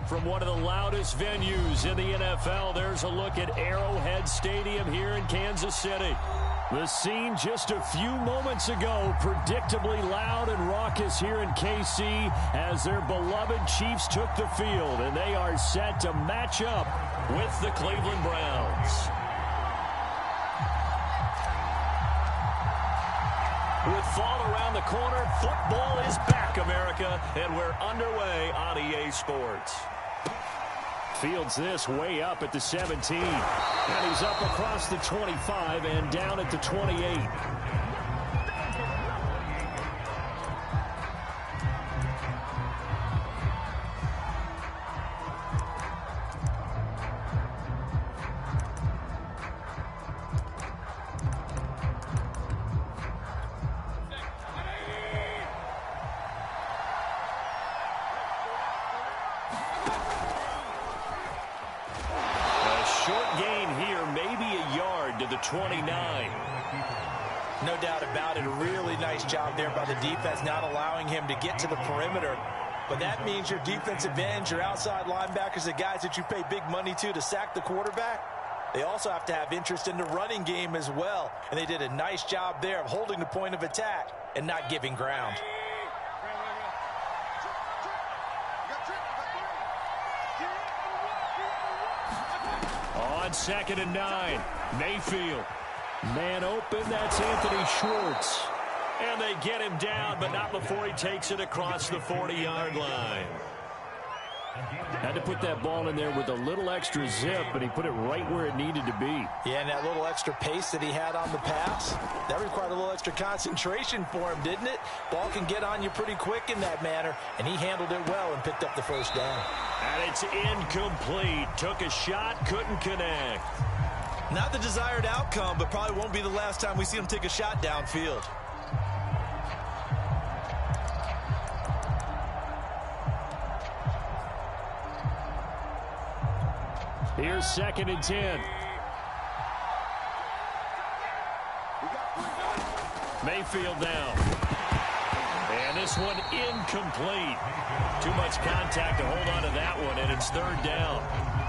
From one of the loudest venues in the NFL, there's a look at Arrowhead Stadium here in Kansas City. The scene just a few moments ago, predictably loud and raucous here in KC as their beloved Chiefs took the field, and they are set to match up with the Cleveland Browns. With fall around the corner, football is back, America, and we're underway on EA Sports. Fields this way up at the 17, and he's up across the 25 and down at the 28. Short gain here, maybe a yard to the 29. No doubt about it. A really nice job there by the defense, not allowing him to get to the perimeter. But that means your defensive ends, your outside linebackers, the guys that you pay big money to sack the quarterback, they also have to have interest in the running game as well. And they did a nice job there of holding the point of attack and not giving ground. On 2nd and 9, Mayfield. Man open, that's Anthony Schwartz. And they get him down, but not before he takes it across the 40-yard line. Had to put that ball in there with a little extra zip, but he put it right where it needed to be. Yeah, and that little extra pace that he had on the pass, that required a little extra concentration for him, didn't it? Ball can get on you pretty quick in that manner, and he handled it well and picked up the first down. And it's incomplete. Took a shot, couldn't connect. Not the desired outcome, but probably won't be the last time we see him take a shot downfield. Here's 2nd and 10. Mayfield now. And this one incomplete. Too much contact to hold on to that one, and it's 3rd down.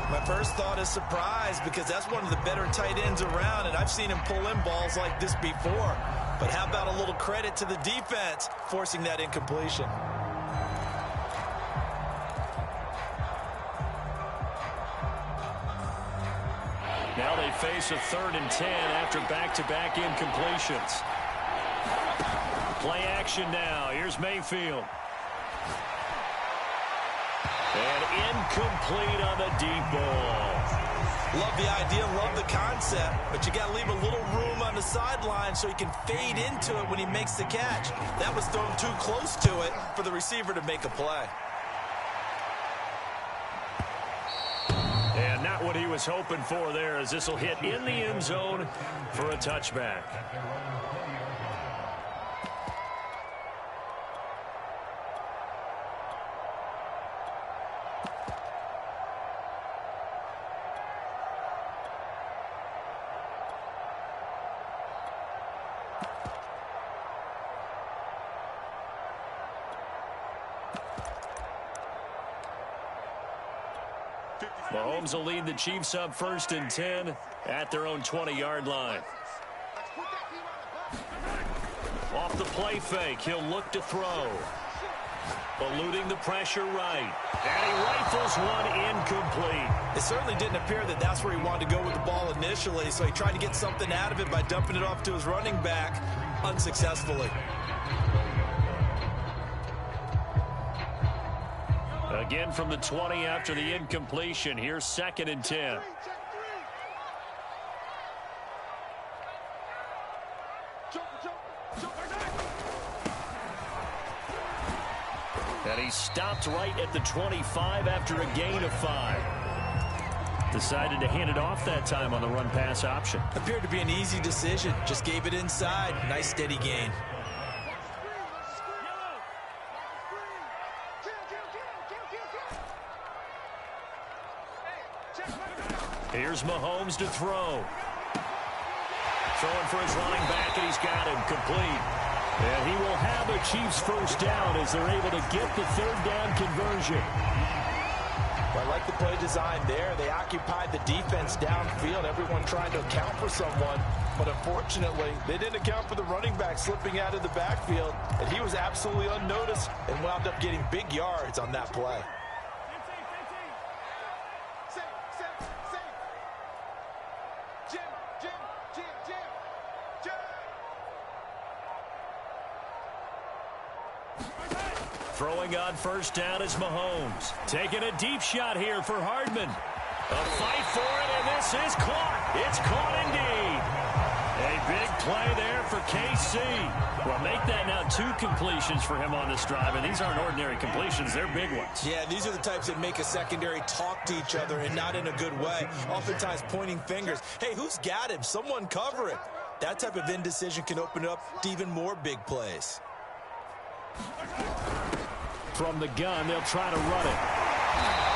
My first thought is surprise, because that's one of the better tight ends around, and I've seen him pull in balls like this before. But how about a little credit to the defense forcing that incompletion? Now they face a 3rd and 10 after back-to-back incompletions. Play action now. Here's Mayfield. And incomplete on the deep ball. Love the idea, love the concept, but you got to leave a little room on the sideline so he can fade into it when he makes the catch. That was thrown too close to it for the receiver to make a play. And not what he was hoping for there, as this will hit in the end zone for a touchback. Mahomes will lead the Chiefs up 1st and 10 at their own 20-yard line. Off the play fake, he'll look to throw. Eluding the pressure right. And he rifles one incomplete. It certainly didn't appear that that's where he wanted to go with the ball initially, so he tried to get something out of it by dumping it off to his running back unsuccessfully. Again from the 20 after the incompletion. Here's 2nd and 10. And he stopped right at the 25 after a gain of 5. Decided to hand it off that time on the run-pass option. Appeared to be an easy decision. Just gave it inside. Nice steady gain. Here's Mahomes to throw. Throwing for his running back, and he's got him complete. And he will have a Chiefs first down as they're able to get the 3rd down conversion. the play design there. They occupied the defense downfield, everyone trying to account for someone. But unfortunately, they didn't account for the running back slipping out of the backfield. And he was absolutely unnoticed and wound up getting big yards on that play. Throwing on first down is Mahomes. Taking a deep shot here for Hardman. A fight for it, and this is caught. It's caught indeed. A big play there for KC. Well, make that now 2 completions for him on this drive, and these aren't ordinary completions. They're big ones. Yeah, these are the types that make a secondary talk to each other, and not in a good way. Oftentimes pointing fingers. Hey, who's got him? Someone cover it. That type of indecision can open it up to even more big plays. From the gun, they'll try to run it.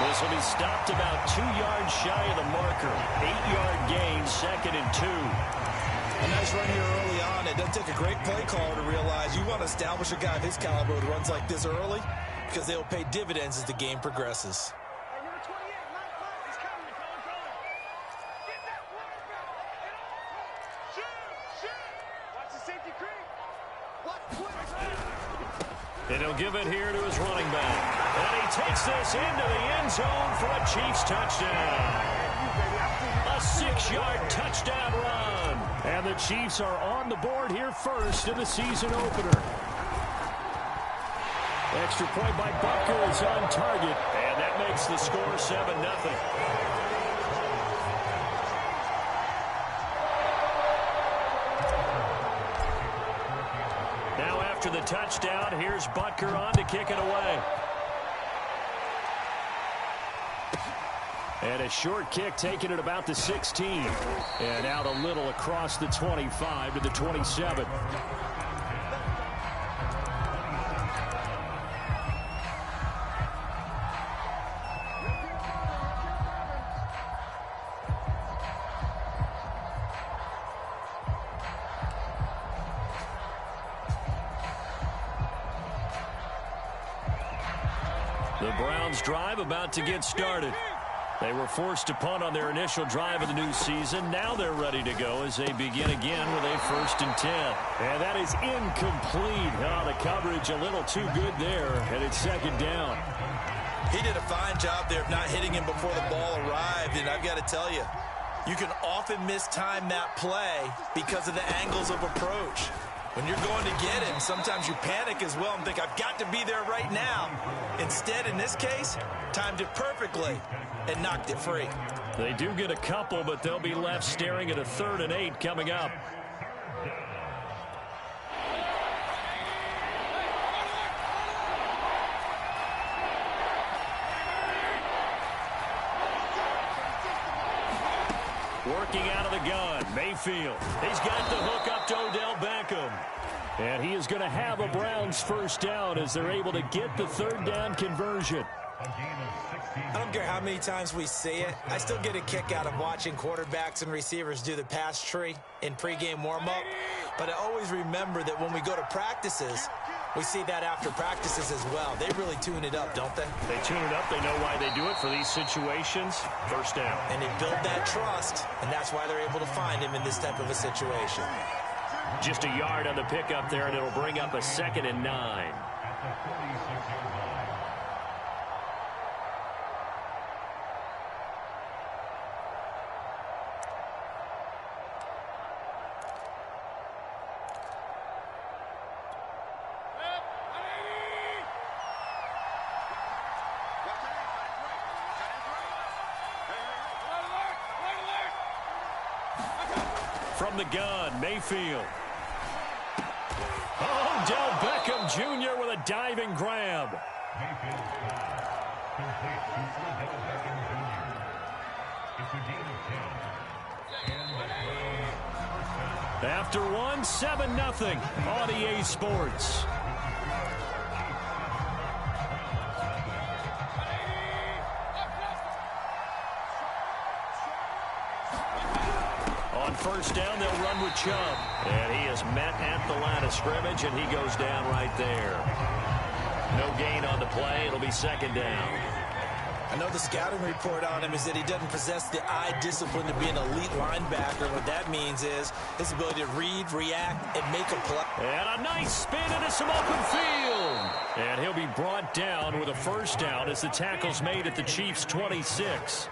This will be stopped about 2 yards shy of the marker. 8-yard gain, 2nd and 2. A nice run here early on. It doesn't take a great play caller to realize you want to establish a guy of his caliber with runs like this early, because they'll pay dividends as the game progresses. And he'll give it here to his running back. And he takes this into the end zone for a Chiefs touchdown. A 6-yard touchdown run. And the Chiefs are on the board here first in the season opener. Extra point by Butker is on target. And that makes the score 7-0. After the touchdown, here's Butker on to kick it away. And a short kick taken at about the 16. And out a little across the 25 to the 27. The Browns drive about to get started. They were forced to punt on their initial drive of the new season. Now they're ready to go as they begin again with a 1st and 10. And that is incomplete. Oh, the coverage a little too good there, and it's 2nd down. He did a fine job there of not hitting him before the ball arrived, and I've got to tell you, you can often mistime that play because of the angles of approach. When you're going to get him, sometimes you panic as well and think, I've got to be there right now. Instead, in this case, timed it perfectly and knocked it free. They do get a couple, but they'll be left staring at a 3rd and 8 coming up. Working out of the gun, Mayfield. He's got the hook up to Odell Beckham. And he is going to have a Browns 1st down as they're able to get the 3rd down conversion. I don't care how many times we see it. I still get a kick out of watching quarterbacks and receivers do the pass tree in pregame warm-up. But I always remember that when we go to practices, we see that after practices as well. They really tune it up, don't they? They tune it up. They know why they do it for these situations. 1st down. And they build that trust, and that's why they're able to find him in this type of a situation. Just a yard on the pickup there, and it'll bring up a 2nd and 9. From the gun, Mayfield. Odell Beckham Jr. with a diving grab. After one, 7-0 on EA Sports. On 1st down, they'll run with Chubb. And he is met at the line of scrimmage, and he goes down right there. No gain on the play. It'll be 2nd down. I know the scouting report on him is that he doesn't possess the eye discipline to be an elite linebacker. What that means is his ability to read, react, and make a play. And a nice spin into some open field. And he'll be brought down with a first down as the tackle's made at the Chiefs' 26.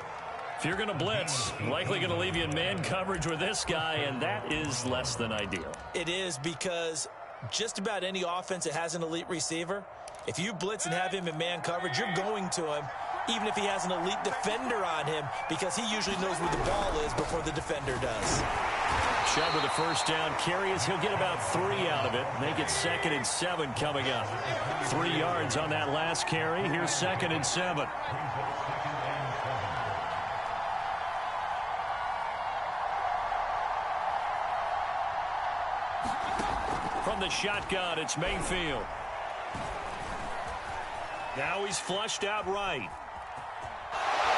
If you're going to blitz, likely going to leave you in man coverage with this guy, and that is less than ideal. It is, because just about any offense that has an elite receiver, if you blitz and have him in man coverage, you're going to him, even if he has an elite defender on him, because he usually knows where the ball is before the defender does. Chubb with the first down carry as he'll get about 3 out of it. Make it 2nd and 7 coming up. 3 yards on that last carry. Here's 2nd and 7. From the shotgun, it's Mayfield. Now he's flushed out right.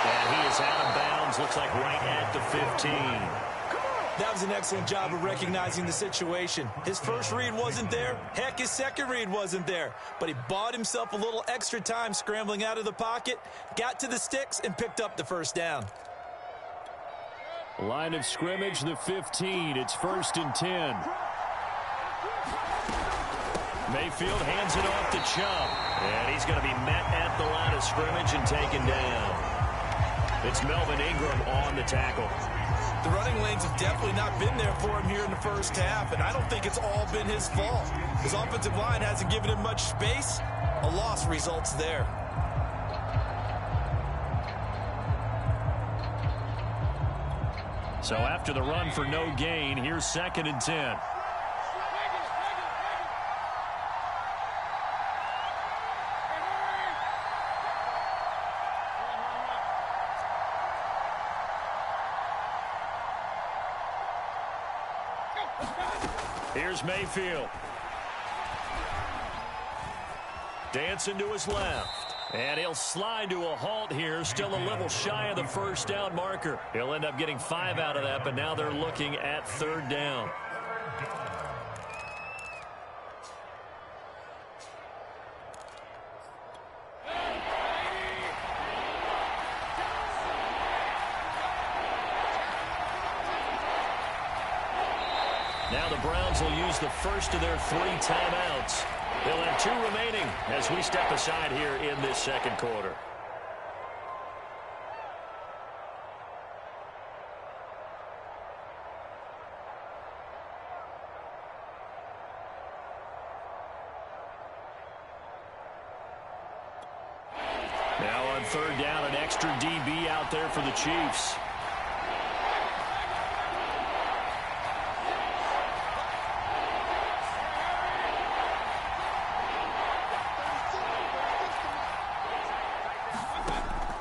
And he is out of bounds, looks like right at the 15. That was an excellent job of recognizing the situation. His first read wasn't there. Heck, his second read wasn't there. But he bought himself a little extra time scrambling out of the pocket, got to the sticks, and picked up the first down. Line of scrimmage, the 15. It's 1st and 10. Mayfield hands it off to Chubb. And he's going to be met at the line of scrimmage and taken down. It's Melvin Ingram on the tackle. The running lanes have definitely not been there for him here in the first half, and I don't think it's all been his fault. His offensive line hasn't given him much space. A loss results there. So after the run for no gain, here's 2nd and 10. Here's Mayfield. Dancing to his left. And he'll slide to a halt here. Still a little shy of the first down marker. He'll end up getting 5 out of that, but now they're looking at 3rd down. Now the Browns will use the first of their 3 timeouts. They'll have 2 remaining as we step aside here in this second quarter. Now on 3rd down, an extra DB out there for the Chiefs.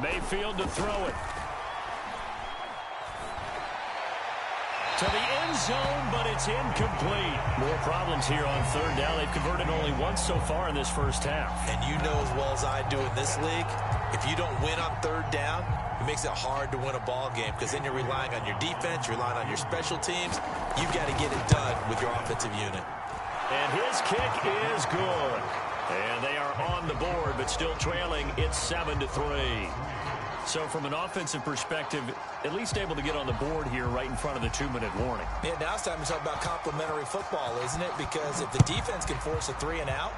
Mayfield to throw it. To the end zone, but it's incomplete. More problems here on 3rd down. They've converted only once so far in this first half. And you know as well as I do in this league, if you don't win on 3rd down, it makes it hard to win a ball game because then you're relying on your defense, you're relying on your special teams. You've got to get it done with your offensive unit. And his kick is good. And they are on the board, but still trailing. It's 7-3. So from an offensive perspective, at least able to get on the board here right in front of the 2-minute warning. Yeah, now it's time to talk about complementary football, isn't it? Because if the defense can force a 3 and out,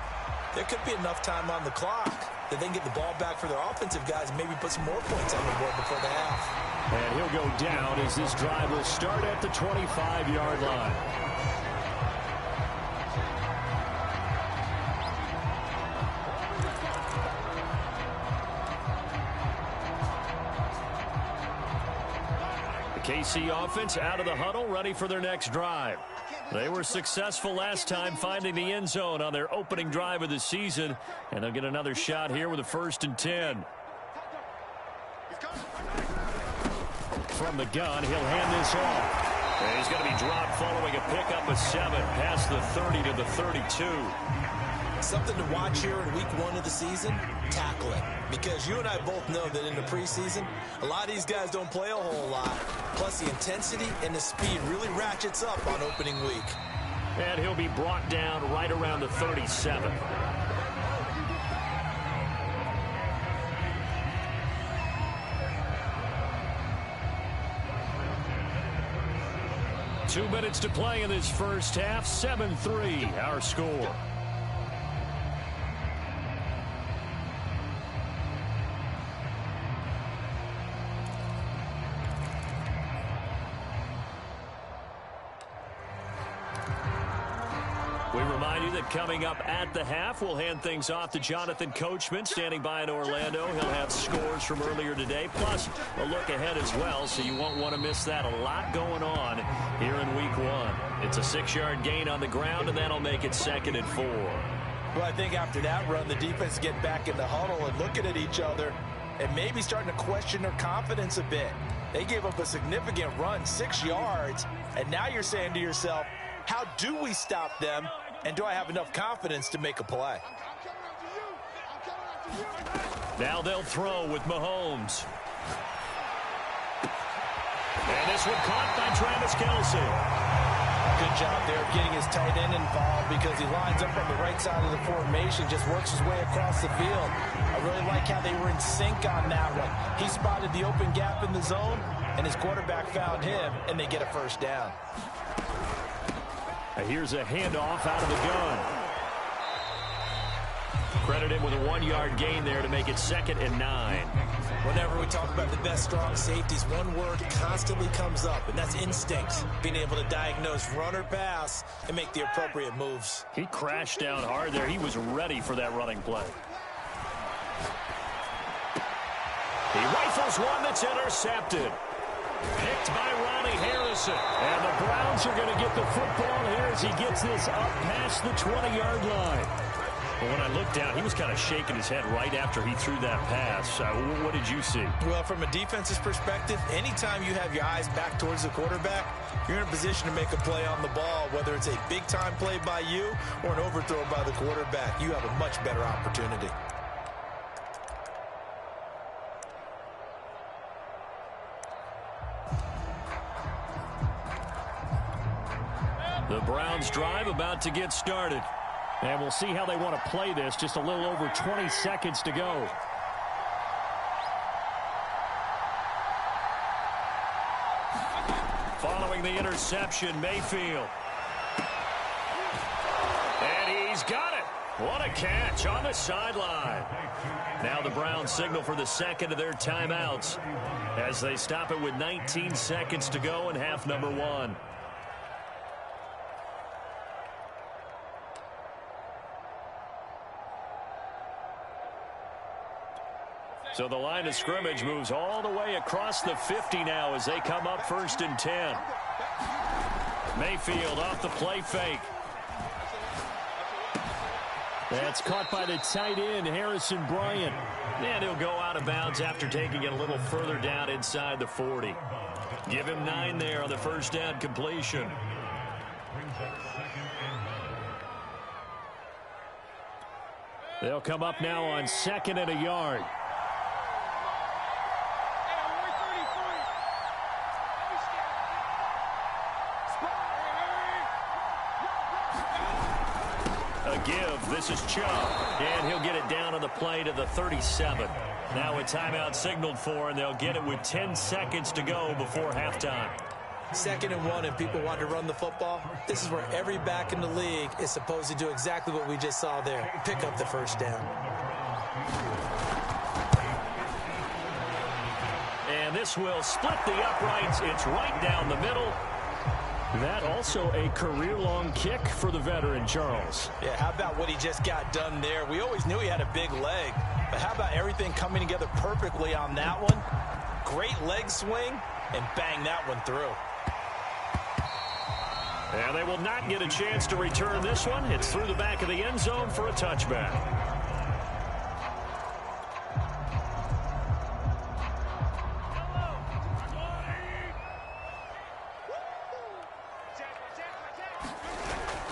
there could be enough time on the clock that they can get the ball back for their offensive guys and maybe put some more points on the board before the half. And he'll go down as this drive will start at the 25-yard line. KC offense out of the huddle, ready for their next drive. They were successful last time finding the end zone on their opening drive of the season, and they'll get another shot here with a 1st and 10. From the gun, he'll hand this off. And he's going to be dropped following a pickup of 7 past the 30 to the 32. Something to watch here in week 1 of the season, tackling. Because you and I both know that in the preseason, a lot of these guys don't play a whole lot. Plus the intensity and the speed really ratchets up on opening week. And he'll be brought down right around the 37. 2 minutes to play in this first half. 7-3 our score. We remind you that coming up at the half, we'll hand things off to Jonathan Coachman, standing by in Orlando. He'll have scores from earlier today, plus a look ahead as well, so you won't want to miss that. A lot going on here in Week 1. It's a 6-yard gain on the ground, and that'll make it 2nd and 4. Well, I think after that run, the defense get back in the huddle and looking at each other and maybe starting to question their confidence a bit. They gave up a significant run, 6 yards, and now you're saying to yourself, how do we stop them, and do I have enough confidence to make a play? Now they'll throw with Mahomes. And this one caught by Travis Kelce. Good job there of getting his tight end involved because he lines up on the right side of the formation, just works his way across the field. I really like how they were in sync on that one. He spotted the open gap in the zone, and his quarterback found him, and they get a first down. Here's a handoff out of the gun. Credited with a 1-yard gain there to make it 2nd and 9. Whenever we talk about the best strong safeties, one word constantly comes up, and that's instinct. Being able to diagnose run or pass and make the appropriate moves. He crashed down hard there. He was ready for that running play. He rifles one that's intercepted. Picked by Ronnie Harrison. And the Browns are going to get the football here as he gets this up past the 20-yard line. But when I looked down, he was kind of shaking his head right after he threw that pass. What did you see? Well, from a defense's perspective, anytime you have your eyes back towards the quarterback, you're in a position to make a play on the ball, whether it's a big-time play by you or an overthrow by the quarterback. You have a much better opportunity. The Browns drive about to get started. And we'll see how they want to play this. Just a little over 20 seconds to go. Following the interception, Mayfield. And he's got it. What a catch on the sideline. Now the Browns signal for the second of their timeouts as they stop it with 19 seconds to go in half number 1. So the line of scrimmage moves all the way across the 50 now as they come up 1st and 10. Mayfield off the play fake. That's caught by the tight end, Harrison Bryant. And he'll go out of bounds after taking it a little further down inside the 40. Give him 9 there on the first down completion. They'll come up now on 2nd and a yard. Give. This is Chubb, and he'll get it down on the play to the 37. Now a timeout signaled for, and they'll get it with 10 seconds to go before halftime. 2nd and 1, and people want to run the football. This is where every back in the league is supposed to do exactly what we just saw there. Pick up the first down. And this will split the uprights. It's right down the middle. That also a career-long kick for the veteran, Charles. Yeah, how about what he just got done there? We always knew he had a big leg, but how about everything coming together perfectly on that one? Great leg swing, and bang that one through. And they will not get a chance to return this one. It's through the back of the end zone for a touchback.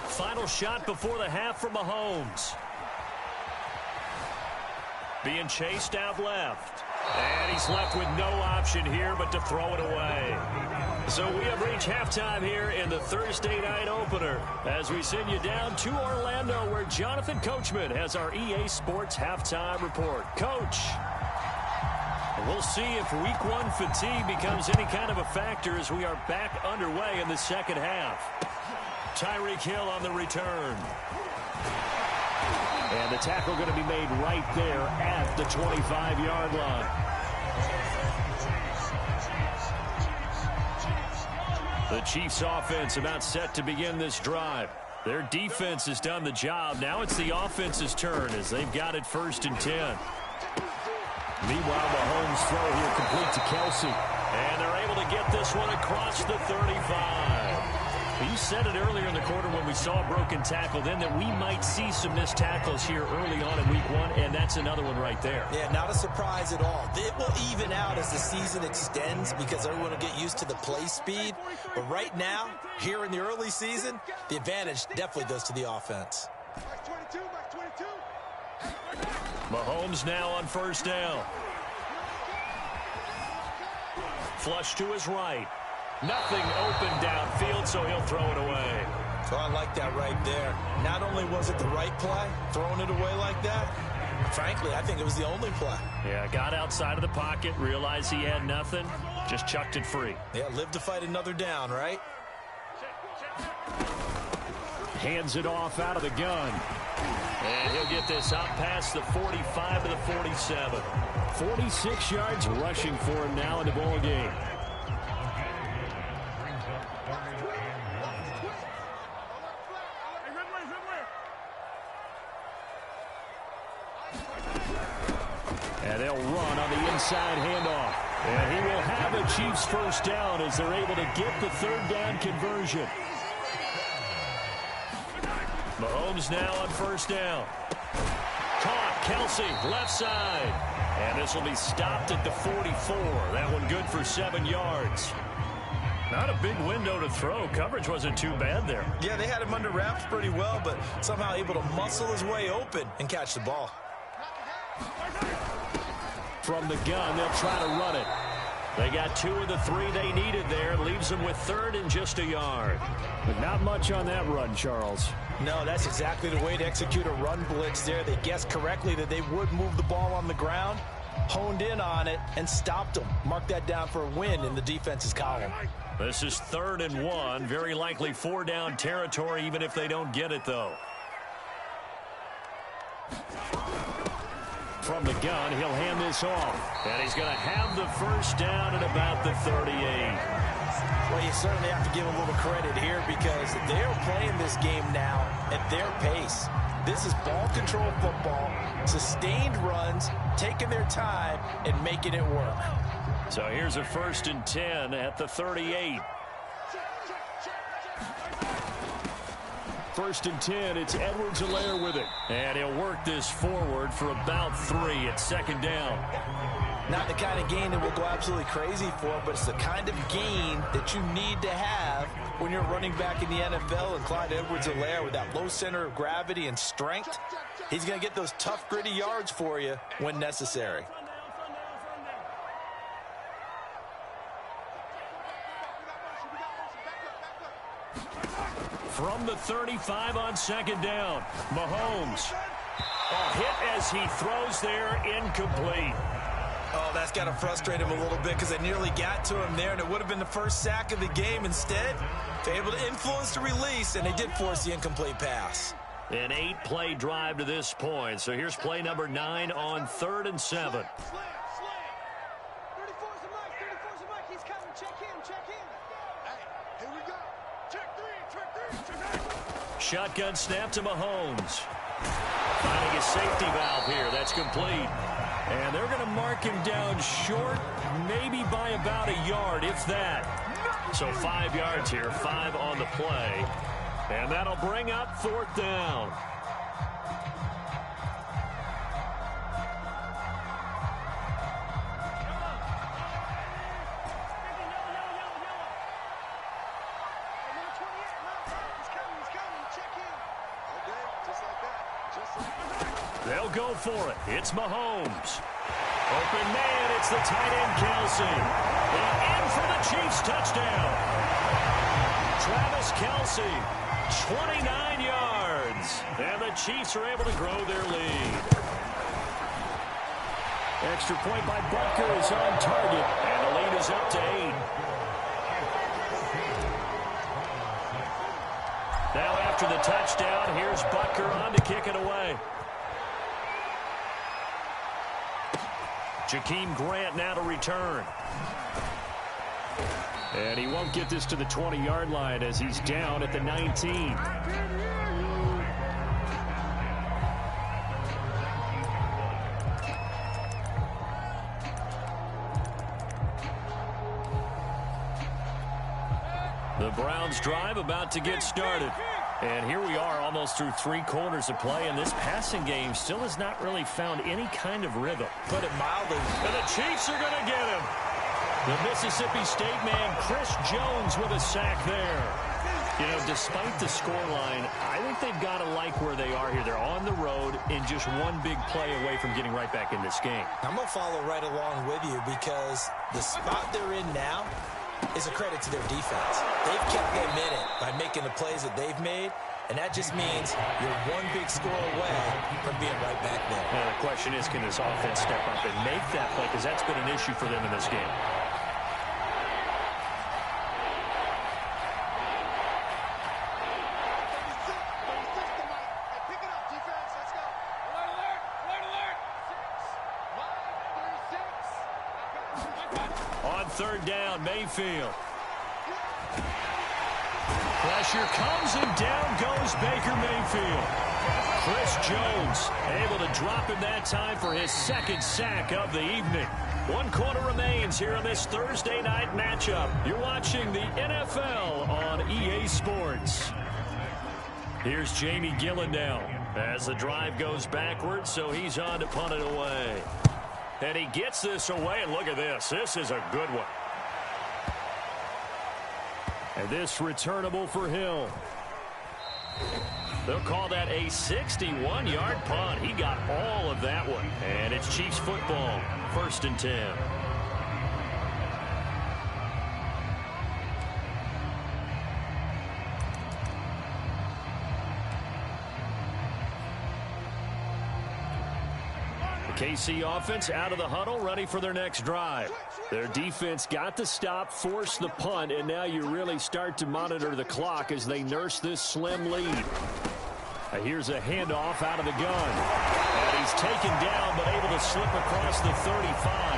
Final shot before the half from Mahomes. Being chased out left. And he's left with no option here but to throw it away. So we have reached halftime here in the Thursday night opener as we send you down to Orlando where Jonathan Coachman has our EA Sports halftime report. Coach. We'll see if week one fatigue becomes any kind of a factor as we are back underway in the second half. Tyreek Hill on the return. And the tackle going to be made right there at the 25-yard line. The Chiefs offense about set to begin this drive. Their defense has done the job. Now it's the offense's turn as they've got it 1st and 10. Meanwhile, Mahomes throw here complete to Kelsey. And they're able to get this one across the 35. You said it earlier in the quarter when we saw a broken tackle then that we might see some missed tackles here early on in week one, and that's another one right there. Yeah, not a surprise at all. It will even out as the season extends because everyone will get used to the play speed. But right now, here in the early season, the advantage definitely goes to the offense. Mahomes now on 1st down. Flush to his right. Nothing open downfield, so he'll throw it away. So I like that right there. Not only was it the right play, throwing it away like that, frankly, I think it was the only play. Yeah, got outside of the pocket, realized he had nothing, just chucked it free. Yeah, live to fight another down, right? Hands it off out of the gun. And he'll get this out past the 45 to the 47. 46 yards rushing for him now in the ball game. And they'll run on the inside handoff. And he will have a Chiefs 1st down as they're able to get the 3rd down conversion. Mahomes now on 1st down. Caught, Kelsey, left side. And this will be stopped at the 44. That one good for 7 yards. Not a big window to throw. Coverage wasn't too bad there. Yeah, they had him under wraps pretty well, but somehow able to muscle his way open and catch the ball. From the gun, they'll try to run it. They got 2 of the 3 they needed there. Leaves them with 3rd and just a yard. But not much on that run, Charles. No, that's exactly the way to execute a run blitz there. They guessed correctly that they would move the ball on the ground, honed in on it, and stopped them. Mark that down for a win in the defense's column. This is 3rd and 1. Very likely 4-down territory, even if they don't get it, though. From the gun, he'll hand this off. And he's going to have the 1st down at about the 38. Well, you certainly have to give him a little credit here because they're playing this game now at their pace. This is ball control football, sustained runs, taking their time, and making it work. So here's a 1st and 10 at the 38. 1st and 10, it's Edwards-Helaire with it. And he'll work this forward for about 3 at 2nd down. Not the kind of gain that we'll go absolutely crazy for, but it's the kind of gain that you need to have when you're running back in the NFL. And Clyde Edwards-Helaire, with that low center of gravity and strength, he's going to get those tough, gritty yards for you when necessary. From the 35 on 2nd down, Mahomes. A hit as he throws there, incomplete. Oh, that's got to frustrate him a little bit because they nearly got to him there, and it would have been the first sack of the game. Instead, they're able to influence the release, and they did force the incomplete pass. An 8-play drive to this point. So here's play number 9 on 3rd and 7. Shotgun snap to Mahomes. Finding a safety valve here. That's complete. And they're going to mark him down short, maybe by about a yard, if that. So 5 yards here, 5 on the play. And that'll bring up 4th down. They'll go for it. It's Mahomes. Open man, it's the tight end, Kelsey. And in for the Chiefs touchdown. Travis Kelsey, 29 yards. And the Chiefs are able to grow their lead. And extra point by Butker is on target, and the lead is up to 8. Now after the touchdown, here's Butker on to kick it away. Jakeem Grant now to return. And he won't get this to the 20-yard line as he's down at the 19. The Browns drive about to get started. And here we are almost through 3 quarters of play, and this passing game still has not really found any kind of rhythm. Put it mildly. And the Chiefs are going to get him. The Mississippi State man, Chris Jones, with a sack there. You know, despite the scoreline, I think they've got to like where they are here. They're on the road and just one big play away from getting right back in this game. I'm going to follow right along with you because the spot they're in now is a credit to their defense. They've kept them in it by making the plays that they've made, and that just means you're one big score away from being right back there. Now, the question is, can this offense step up and make that play? Because that's been an issue for them in this game. On third down, Mayfield. Pressure comes and down goes Baker Mayfield. Chris Jones able to drop him that time for his second sack of the evening. 1 quarter remains here on this Thursday night matchup. You're watching the NFL on EA Sports. Here's Jamie Gillen now as the drive goes backwards, so he's on to punt it away. And he gets this away, and look at this. This is a good one. And this returnable for Hill. They'll call that a 61-yard punt. He got all of that one. And it's Chiefs football, 1st and 10. KC offense out of the huddle, ready for their next drive. Their defense got the stop, forced the punt, and now you really start to monitor the clock as they nurse this slim lead. Here's a handoff out of the gun. And he's taken down, but able to slip across the 35.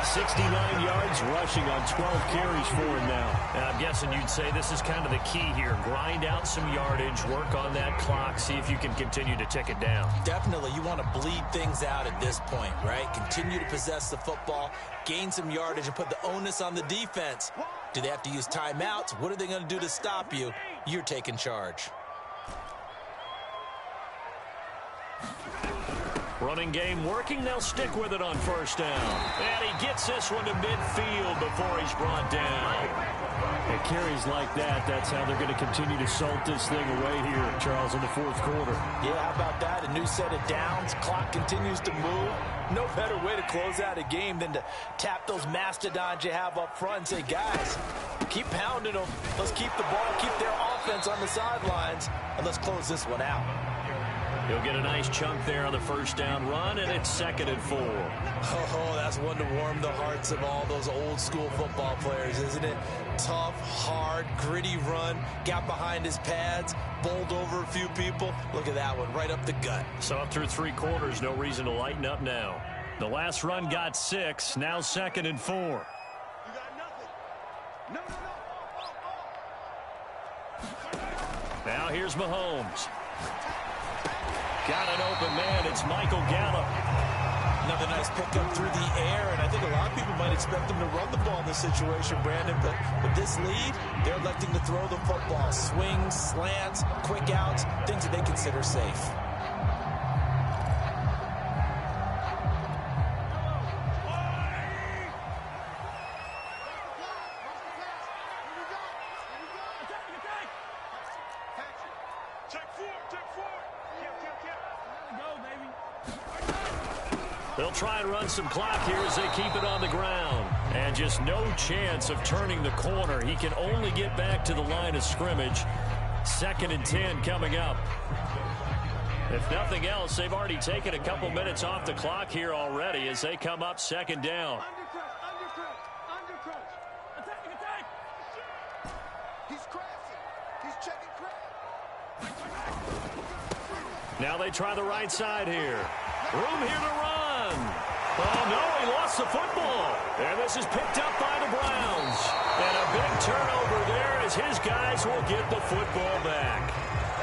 69 yards rushing on 12 carries for him now. And I'm guessing you'd say this is kind of the key here. Grind out some yardage, work on that clock, see if you can continue to tick it down. Definitely, you want to bleed things out at this point, right? Continue to possess the football, gain some yardage, and put the onus on the defense. Do they have to use timeouts? What are they going to do to stop you? You're taking charge. Running game working. They'll stick with it on 1st down. And he gets this one to midfield before he's brought down. And carries like that, that's how they're going to continue to salt this thing away here, Charles, in the 4th quarter. Yeah, how about that? A new set of downs. Clock continues to move. No better way to close out a game than to tap those mastodons you have up front and say, guys, keep pounding them. Let's keep the ball, keep their offense on the sidelines, and let's close this one out. He'll get a nice chunk there on the 1st down run, and it's 2nd and 4. Oh, that's one to warm the hearts of all those old school football players, isn't it? Tough, hard, gritty run, got behind his pads, bowled over a few people. Look at that one, right up the gut. So up through 3 quarters, no reason to lighten up now. The last run got 6, now 2nd and 4. You got nothing. No. Now here's Mahomes. Got an open man. It's Michael Gallup. Another nice pickup through the air, and I think a lot of people might expect them to run the ball in this situation, Brandon, but with this lead, they're electing to throw the football. Swings, slants, quick outs, things that they consider safe. They'll try and run some clock here as they keep it on the ground. And just no chance of turning the corner. He can only get back to the line of scrimmage. 2nd and 10 coming up. If nothing else, they've already taken a couple minutes off the clock here already as they come up second down. Now they try the right side here. Room here to run. Oh, no, he lost the football. And this is picked up by the Browns. And a big turnover there as his guys will get the football back.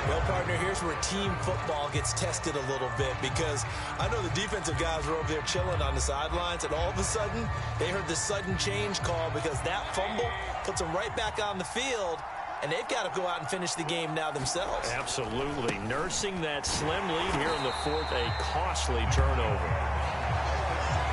Well, partner, here's where team football gets tested a little bit because I know the defensive guys were over there chilling on the sidelines, and all of a sudden they heard the sudden change call because that fumble puts them right back on the field, and they've got to go out and finish the game now themselves. Absolutely. Nursing that slim lead here in the fourth, a costly turnover.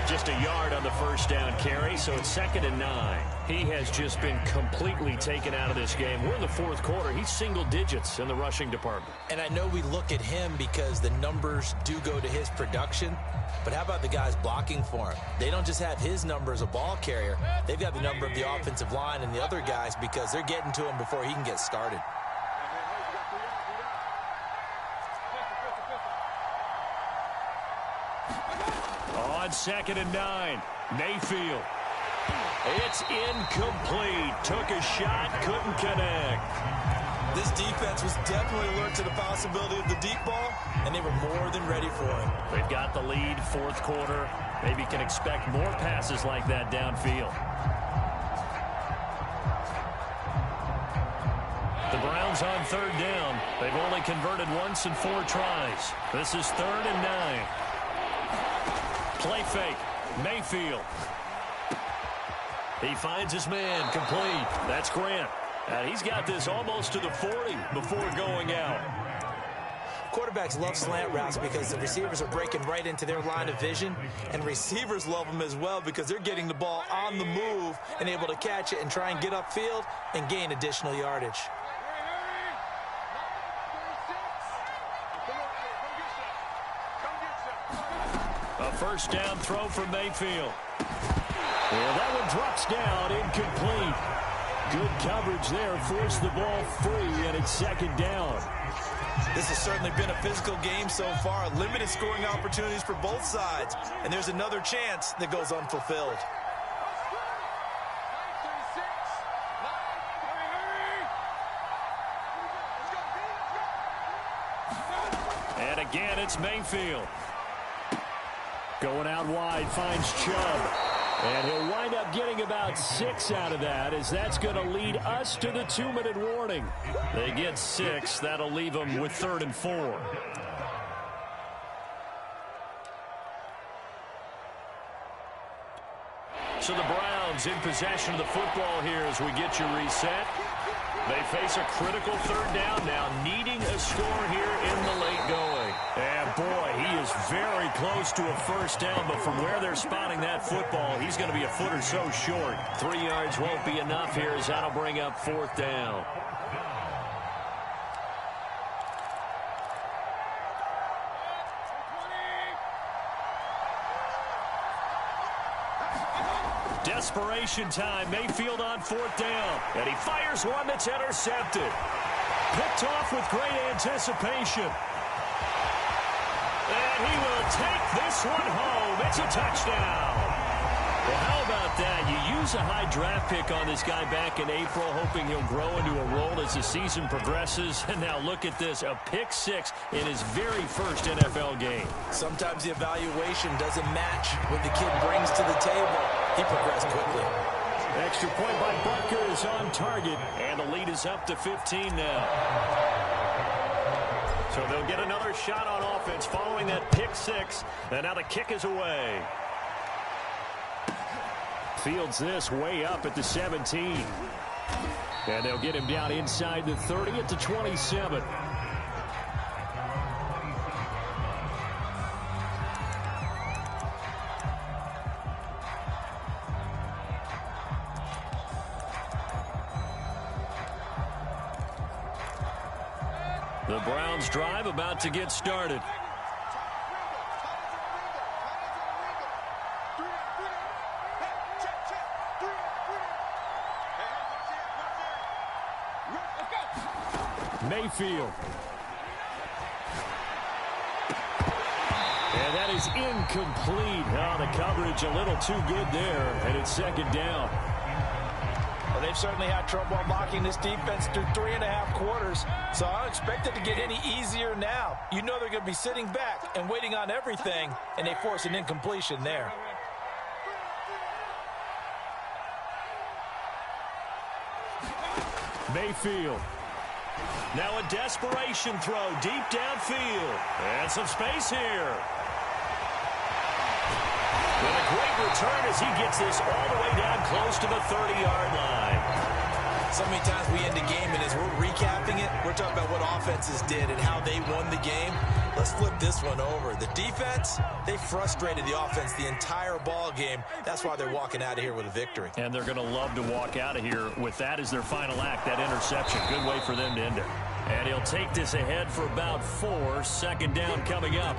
Just a yard on the first down carry, so it's 2nd and 9. He has just been completely taken out of this game. We're in the fourth quarter. He's single digits in the rushing department. And I know we look at him because the numbers do go to his production, but how about the guys blocking for him? They don't just have his number as a ball carrier. They've got the number of the offensive line and the other guys because they're getting to him before he can get started. On 2nd and 9, Mayfield. It's incomplete. Took a shot, couldn't connect. This defense was definitely alert to the possibility of the deep ball, and they were more than ready for it. They've got the lead, fourth quarter. Maybe can expect more passes like that downfield. The Browns on 3rd down. They've only converted once in 4 tries. This is 3rd and 9. Play fake. Mayfield. He finds his man. Complete. That's Grant. And he's got this almost to the 40 before going out. Quarterbacks love slant routes because the receivers are breaking right into their line of vision, and receivers love them as well because they're getting the ball on the move and able to catch it and try and get upfield and gain additional yardage. A first down throw for Mayfield. Well, that one drops down, incomplete. Good coverage there, forced the ball free, and it's 2nd down. This has certainly been a physical game so far. Limited scoring opportunities for both sides, and there's another chance that goes unfulfilled. And again, it's Mayfield. Going out wide, finds Chubb. And he'll wind up getting about 6 out of that, as that's going to lead us to the 2-minute warning. They get 6. That'll leave them with 3rd and 4. So the Browns in possession of the football here as we get you reset. They face a critical 3rd down now, needing a score here in the late going. And boy, he is very close to a first down, but from where they're spotting that football, he's going to be a foot or so short. 3 yards won't be enough here as that'll bring up 4th down. Desperation time. Mayfield on 4th down. And he fires one that's intercepted. Picked off with great anticipation. And he will take this one home. It's a touchdown. Well, how about that? You use a high draft pick on this guy back in April, hoping he'll grow into a role as the season progresses. And now look at this, a pick 6 in his very first NFL game. Sometimes the evaluation doesn't match what the kid brings to the table. He progressed quickly. Extra point by Barker is on target, and the lead is up to 15 now. So they'll get another shot on offense following that pick 6, and now the kick is away. Fields this way up at the 17. And they'll get him down inside the 30 at the 27. The Browns drive about to get started. Mayfield. And that is incomplete. Oh, the coverage a little too good there, and it's second down. Well, they've certainly had trouble unlocking this defense through 3.5 quarters, so I don't expect it to get any easier now. You know they're going to be sitting back and waiting on everything, and they force an incompletion there. Mayfield. Now a desperation throw deep downfield. And some space here. With a great return as he gets this all the way down close to the 30-yard line. So many times we end the game, and as we're recapping it, we're talking about what offenses did and how they won the game. Let's flip this one over. The defense, they frustrated the offense the entire ball game. That's why they're walking out of here with a victory. And they're going to love to walk out of here with that as their final act, that interception. Good way for them to end it. And he'll take this ahead for about 4. Second down coming up.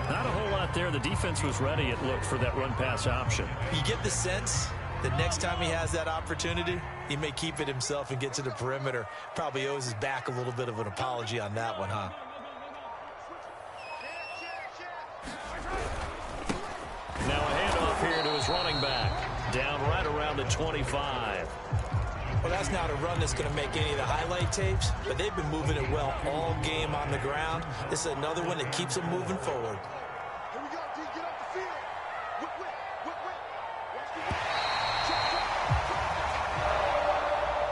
Not a whole lot there. The defense was ready, it looked, for that run-pass option. You get the sense that next time he has that opportunity, he may keep it himself and get to the perimeter. Probably owes his back a little bit of an apology on that one, huh? Now a handoff here to his running back. Down right around the 25. Well, that's not a run that's going to make any of the highlight tapes, but they've been moving it well all game on the ground. This is another one that keeps them moving forward. Here we go, D. Get off the field. Whip. Watch the whip.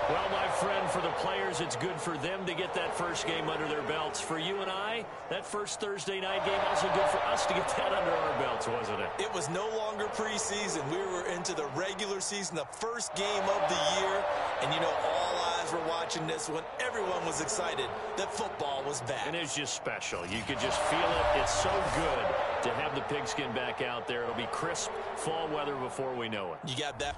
Well, my friend, for the players, it's good for them to get that first game under their belts. For you and I, that first Thursday night game, also good for us to get that under our belts, wasn't it? It was no longer preseason. We were into the regular season, the first game of the year. And, you know, all eyes were watching this when everyone was excited that football was back. And it's just special. You could just feel it. It's so good to have the pigskin back out there. It'll be crisp fall weather before we know it. You got that.